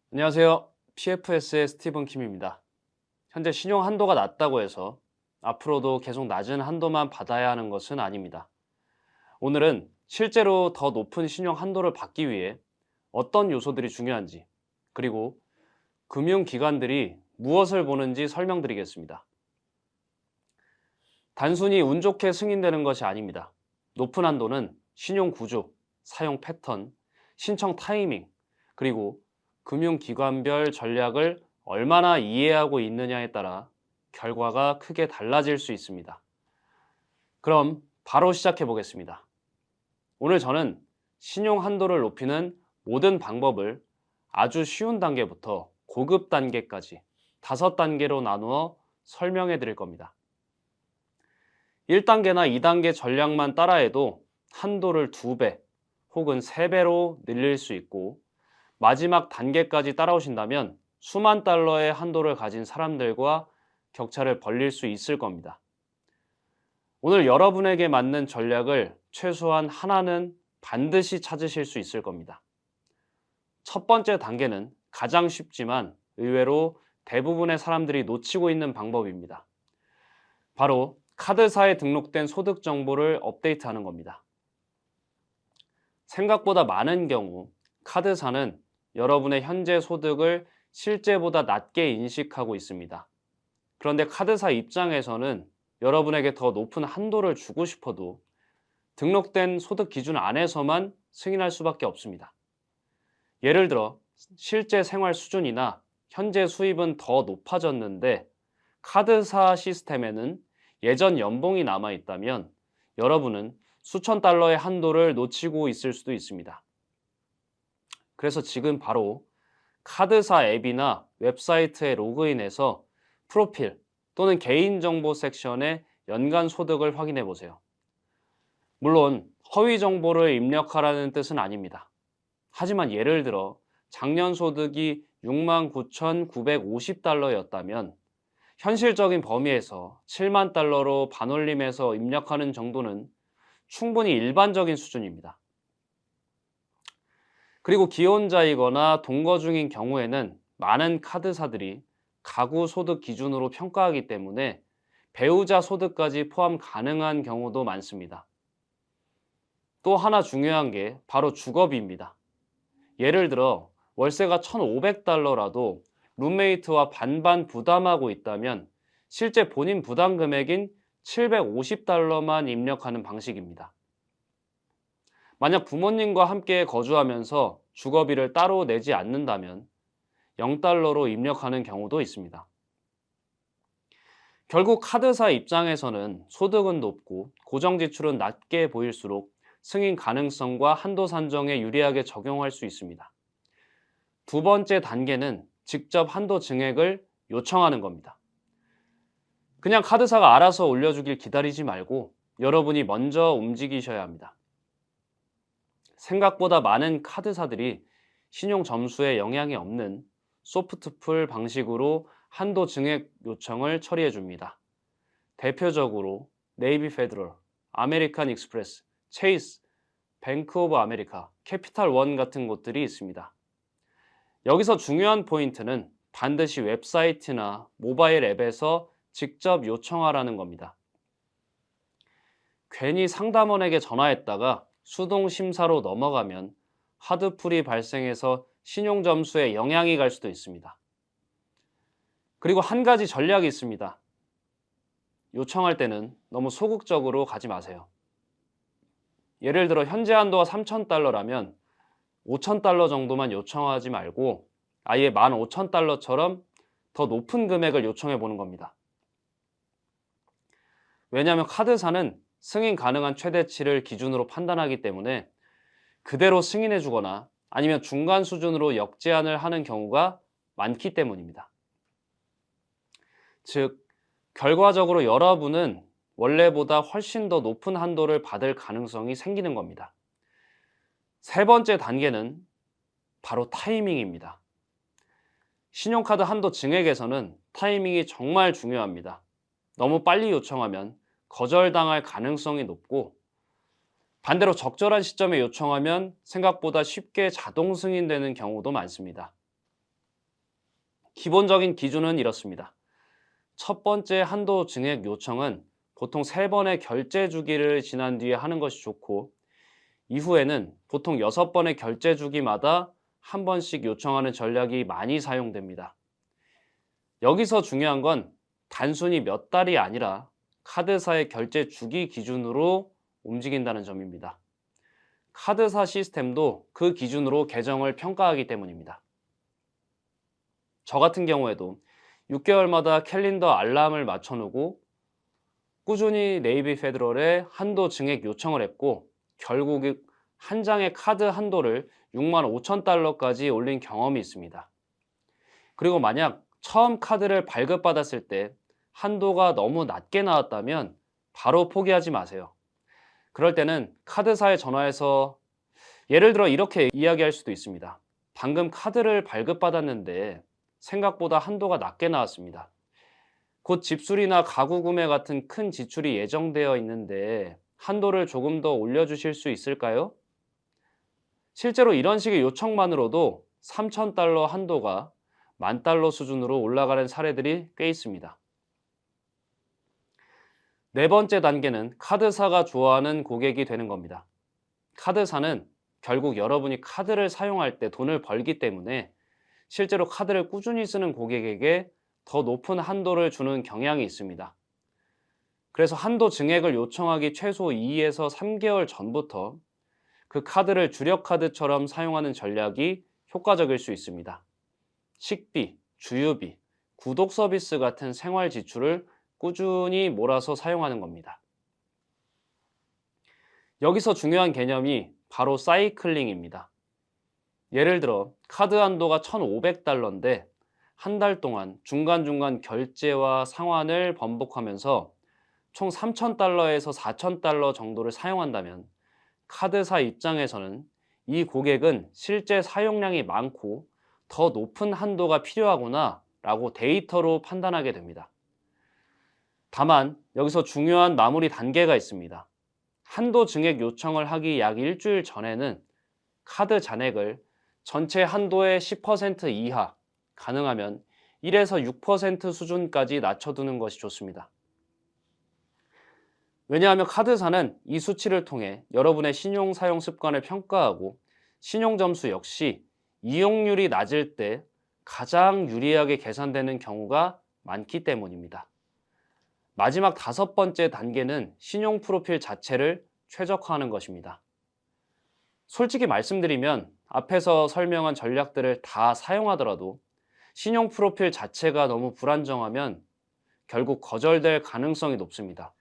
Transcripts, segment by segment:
안녕하세요. PFS의 스티븐 킴입니다. 현재 신용 한도가 낮다고 해서 앞으로도 계속 낮은 한도만 받아야 하는 것은 아닙니다. 오늘은 실제로 더 높은 신용 한도를 받기 위해 어떤 요소들이 중요한지, 그리고 금융기관들이 무엇을 보는지 설명드리겠습니다. 단순히 운 좋게 승인되는 것이 아닙니다. 높은 한도는 신용 구조, 사용 패턴, 신청 타이밍, 그리고 금융기관별 전략을 얼마나 이해하고 있느냐에 따라 결과가 크게 달라질 수 있습니다. 그럼 바로 시작해 보겠습니다. 오늘 저는 신용 한도를 높이는 모든 방법을 아주 쉬운 단계부터 고급 단계까지 5단계로 나누어 설명해 드릴 겁니다. 1단계나 2단계 전략만 따라해도 한도를 2배 혹은 3배로 늘릴 수 있고, 마지막 단계까지 따라오신다면 수만 달러의 한도를 가진 사람들과 격차를 벌릴 수 있을 겁니다. 오늘 여러분에게 맞는 전략을 최소한 하나는 반드시 찾으실 수 있을 겁니다. 첫 번째 단계는 가장 쉽지만 의외로 대부분의 사람들이 놓치고 있는 방법입니다. 바로 카드사에 등록된 소득 정보를 업데이트하는 겁니다. 생각보다 많은 경우 카드사는 여러분의 현재 소득을 실제보다 낮게 인식하고 있습니다. 그런데 카드사 입장에서는 여러분에게 더 높은 한도를 주고 싶어도 등록된 소득 기준 안에서만 승인할 수밖에 없습니다. 예를 들어 실제 생활 수준이나 현재 수입은 더 높아졌는데 카드사 시스템에는 예전 연봉이 남아 있다면 여러분은 수천 달러의 한도를 놓치고 있을 수도 있습니다. 그래서 지금 바로 카드사 앱이나 웹사이트에 로그인해서 프로필 또는 개인정보 섹션에 연간 소득을 확인해 보세요. 물론 허위 정보를 입력하라는 뜻은 아닙니다. 하지만 예를 들어 작년 소득이 69,950달러였다면 현실적인 범위에서 7만 달러로 반올림해서 입력하는 정도는 충분히 일반적인 수준입니다. 그리고 기혼자이거나 동거 중인 경우에는 많은 카드사들이 가구 소득 기준으로 평가하기 때문에 배우자 소득까지 포함 가능한 경우도 많습니다. 또 하나 중요한 게 바로 주거비입니다. 예를 들어 월세가 1,500달러라도 룸메이트와 반반 부담하고 있다면 실제 본인 부담 금액인 750달러만 입력하는 방식입니다. 만약 부모님과 함께 거주하면서 주거비를 따로 내지 않는다면 0달러로 입력하는 경우도 있습니다. 결국 카드사 입장에서는 소득은 높고 고정 지출은 낮게 보일수록 승인 가능성과 한도 산정에 유리하게 적용할 수 있습니다. 두 번째 단계는 직접 한도 증액을 요청하는 겁니다. 그냥 카드사가 알아서 올려주길 기다리지 말고 여러분이 먼저 움직이셔야 합니다. 생각보다 많은 카드사들이 신용 점수에 영향이 없는 소프트풀 방식으로 한도 증액 요청을 처리해 줍니다. 대표적으로 네이비 페더럴, 아메리칸 익스프레스, 체이스, 뱅크 오브 아메리카, 캐피탈 원 같은 곳들이 있습니다. 여기서 중요한 포인트는 반드시 웹사이트나 모바일 앱에서 직접 요청하라는 겁니다. 괜히 상담원에게 전화했다가 수동 심사로 넘어가면 하드풀이 발생해서 신용 점수에 영향이 갈 수도 있습니다. 그리고 한 가지 전략이 있습니다. 요청할 때는 너무 소극적으로 가지 마세요. 예를 들어 현재 한도가 3,000달러라면 5,000달러 정도만 요청하지 말고 아예 15,000달러처럼 더 높은 금액을 요청해 보는 겁니다. 왜냐하면 카드사는 승인 가능한 최대치를 기준으로 판단하기 때문에 그대로 승인해 주거나 아니면 중간 수준으로 역제한을 하는 경우가 많기 때문입니다. 즉, 결과적으로 여러분은 원래보다 훨씬 더 높은 한도를 받을 가능성이 생기는 겁니다. 세 번째 단계는 바로 타이밍입니다. 신용카드 한도 증액에서는 타이밍이 정말 중요합니다. 너무 빨리 요청하면 거절당할 가능성이 높고, 반대로 적절한 시점에 요청하면 생각보다 쉽게 자동 승인되는 경우도 많습니다. 기본적인 기준은 이렇습니다. 첫 번째 한도 증액 요청은 보통 3번의 결제 주기를 지난 뒤에 하는 것이 좋고, 이후에는 보통 6번의 결제 주기마다 한 번씩 요청하는 전략이 많이 사용됩니다. 여기서 중요한 건 단순히 몇 달이 아니라 카드사의 결제 주기 기준으로 움직인다는 점입니다. 카드사 시스템도 그 기준으로 계정을 평가하기 때문입니다. 저 같은 경우에도 6개월마다 캘린더 알람을 맞춰놓고 꾸준히 네이비 페더럴에 한도 증액 요청을 했고, 결국 한 장의 카드 한도를 6만 5천 달러까지 올린 경험이 있습니다. 그리고 만약 처음 카드를 발급받았을 때 한도가 너무 낮게 나왔다면 바로 포기하지 마세요. 그럴 때는 카드사에 전화해서 예를 들어 이렇게 이야기할 수도 있습니다. 방금 카드를 발급받았는데 생각보다 한도가 낮게 나왔습니다. 곧 집수리나 가구 구매 같은 큰 지출이 예정되어 있는데 한도를 조금 더 올려주실 수 있을까요? 실제로 이런 식의 요청만으로도 3,000달러 한도가 10,000달러 수준으로 올라가는 사례들이 꽤 있습니다. 네 번째 단계는 카드사가 좋아하는 고객이 되는 겁니다. 카드사는 결국 여러분이 카드를 사용할 때 돈을 벌기 때문에 실제로 카드를 꾸준히 쓰는 고객에게 더 높은 한도를 주는 경향이 있습니다. 그래서 한도 증액을 요청하기 최소 2에서 3개월 전부터 그 카드를 주력 카드처럼 사용하는 전략이 효과적일 수 있습니다. 식비, 주유비, 구독 서비스 같은 생활 지출을 꾸준히 몰아서 사용하는 겁니다. 여기서 중요한 개념이 바로 사이클링입니다. 예를 들어 카드 한도가 1,500달러인데 한 달 동안 중간중간 결제와 상환을 번복하면서 총 3,000달러에서 4,000달러 정도를 사용한다면 카드사 입장에서는 이 고객은 실제 사용량이 많고 더 높은 한도가 필요하구나 라고 데이터로 판단하게 됩니다. 다만 여기서 중요한 마무리 단계가 있습니다. 한도 증액 요청을 하기 약 일주일 전에는 카드 잔액을 전체 한도의 10% 이하, 가능하면 1에서 6% 수준까지 낮춰두는 것이 좋습니다. 왜냐하면 카드사는 이 수치를 통해 여러분의 신용 사용 습관을 평가하고 신용 점수 역시 이용률이 낮을 때 가장 유리하게 계산되는 경우가 많기 때문입니다. 마지막 5번째 단계는 신용 프로필 자체를 최적화하는 것입니다. 솔직히 말씀드리면 앞에서 설명한 전략들을 다 사용하더라도 신용 프로필 자체가 너무 불안정하면 결국 거절될 가능성이 높습니다.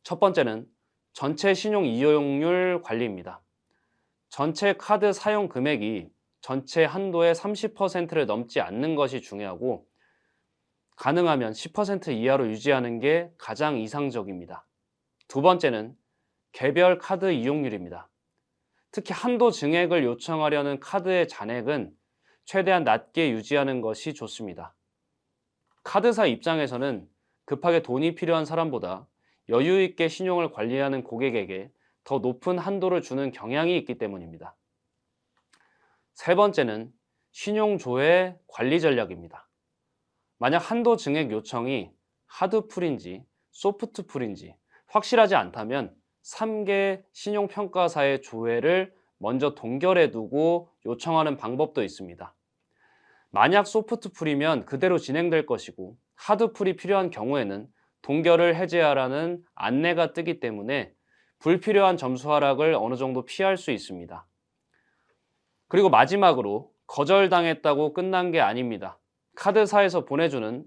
첫 번째는 전체 신용 이용률 관리입니다. 전체 카드 사용 금액이 전체 한도의 30%를 넘지 않는 것이 중요하고, 가능하면 10% 이하로 유지하는 게 가장 이상적입니다. 두 번째는 개별 카드 이용률입니다. 특히 한도 증액을 요청하려는 카드의 잔액은 최대한 낮게 유지하는 것이 좋습니다. 카드사 입장에서는 급하게 돈이 필요한 사람보다 여유 있게 신용을 관리하는 고객에게 더 높은 한도를 주는 경향이 있기 때문입니다. 세 번째는 신용조회 관리 전략입니다. 만약 한도 증액 요청이 하드풀인지 소프트풀인지 확실하지 않다면 3개 신용평가사의 조회를 먼저 동결해 두고 요청하는 방법도 있습니다. 만약 소프트풀이면 그대로 진행될 것이고, 하드풀이 필요한 경우에는 동결을 해제하라는 안내가 뜨기 때문에 불필요한 점수 하락을 어느 정도 피할 수 있습니다. 그리고 마지막으로 거절당했다고 끝난 게 아닙니다. 카드사에서 보내주는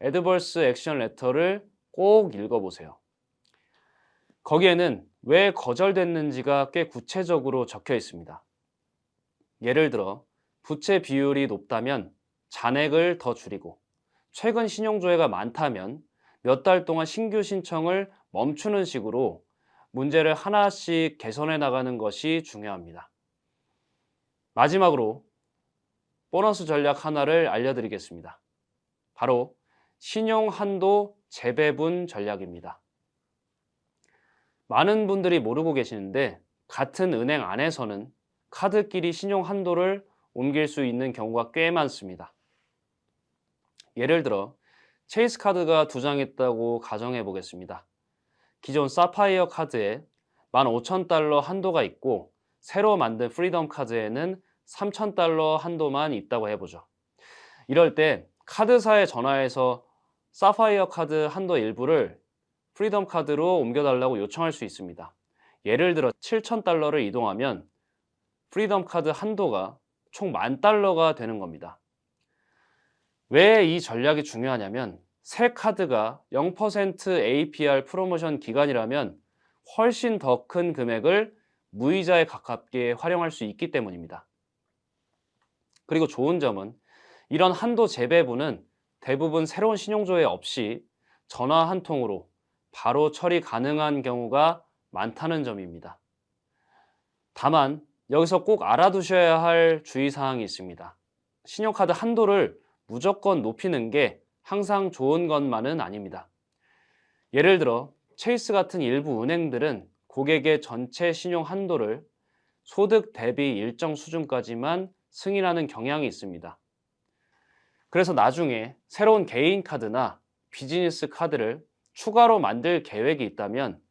애드버스 액션 레터를 꼭 읽어보세요. 거기에는 왜 거절됐는지가 꽤 구체적으로 적혀 있습니다. 예를 들어 부채 비율이 높다면 잔액을 더 줄이고, 최근 신용조회가 많다면 몇 달 동안 신규 신청을 멈추는 식으로 문제를 하나씩 개선해 나가는 것이 중요합니다. 마지막으로 보너스 전략 하나를 알려드리겠습니다. 바로 신용 한도 재배분 전략입니다. 많은 분들이 모르고 계시는데 같은 은행 안에서는 카드끼리 신용 한도를 옮길 수 있는 경우가 꽤 많습니다. 예를 들어 체이스 카드가 두 장 있다고 가정해 보겠습니다. 기존 사파이어 카드에 15,000달러 한도가 있고 새로 만든 프리덤 카드에는 3,000달러 한도만 있다고 해보죠. 이럴 때 카드사에 전화해서 사파이어 카드 한도 일부를 프리덤 카드로 옮겨달라고 요청할 수 있습니다. 예를 들어 7,000달러를 이동하면 프리덤 카드 한도가 총 10,000달러가 되는 겁니다. 왜 이 전략이 중요하냐면 새 카드가 0% APR 프로모션 기간이라면 훨씬 더 큰 금액을 무이자에 가깝게 활용할 수 있기 때문입니다. 그리고 좋은 점은 이런 한도 재배분은 대부분 새로운 신용조회 없이 전화 한 통으로 바로 처리 가능한 경우가 많다는 점입니다. 다만 여기서 꼭 알아두셔야 할 주의사항이 있습니다. 신용카드 한도를 무조건 높이는 게 항상 좋은 것만은 아닙니다. 예를 들어 체이스 같은 일부 은행들은 고객의 전체 신용 한도를 소득 대비 일정 수준까지만 승인하는 경향이 있습니다. 그래서 나중에 새로운 개인 카드나 비즈니스 카드를 추가로 만들 계획이 있다면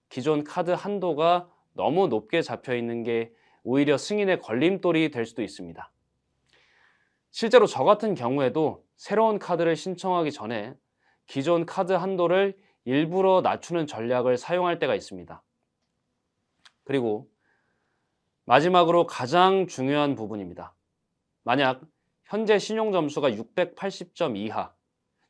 기존 카드 한도가 너무 높게 잡혀 있는 게 오히려 승인의 걸림돌이 될 수도 있습니다. 실제로 저 같은 경우에도 새로운 카드를 신청하기 전에 기존 카드 한도를 일부러 낮추는 전략을 사용할 때가 있습니다. 그리고 마지막으로 가장 중요한 부분입니다. 만약 현재 신용 점수가 680점 이하,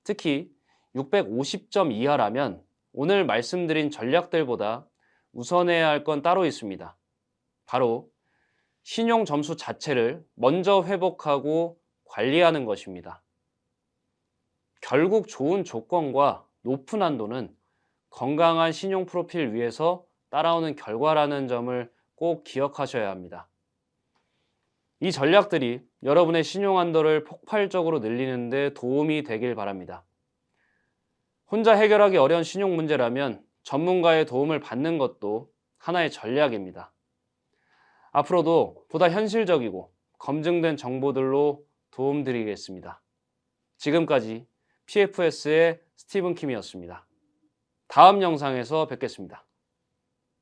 특히 650점 이하라면 오늘 말씀드린 전략들보다 우선해야 할 건 따로 있습니다. 바로 신용 점수 자체를 먼저 회복하고 관리하는 것입니다. 결국 좋은 조건과 높은 한도는 건강한 신용 프로필 위에서 따라오는 결과라는 점을 꼭 기억하셔야 합니다. 이 전략들이 여러분의 신용 한도를 폭발적으로 늘리는 데 도움이 되길 바랍니다. 혼자 해결하기 어려운 신용 문제라면 전문가의 도움을 받는 것도 하나의 전략입니다. 앞으로도 보다 현실적이고 검증된 정보들로 도움드리겠습니다. 지금까지 PFS의 스티븐 킴이었습니다. 다음 영상에서 뵙겠습니다.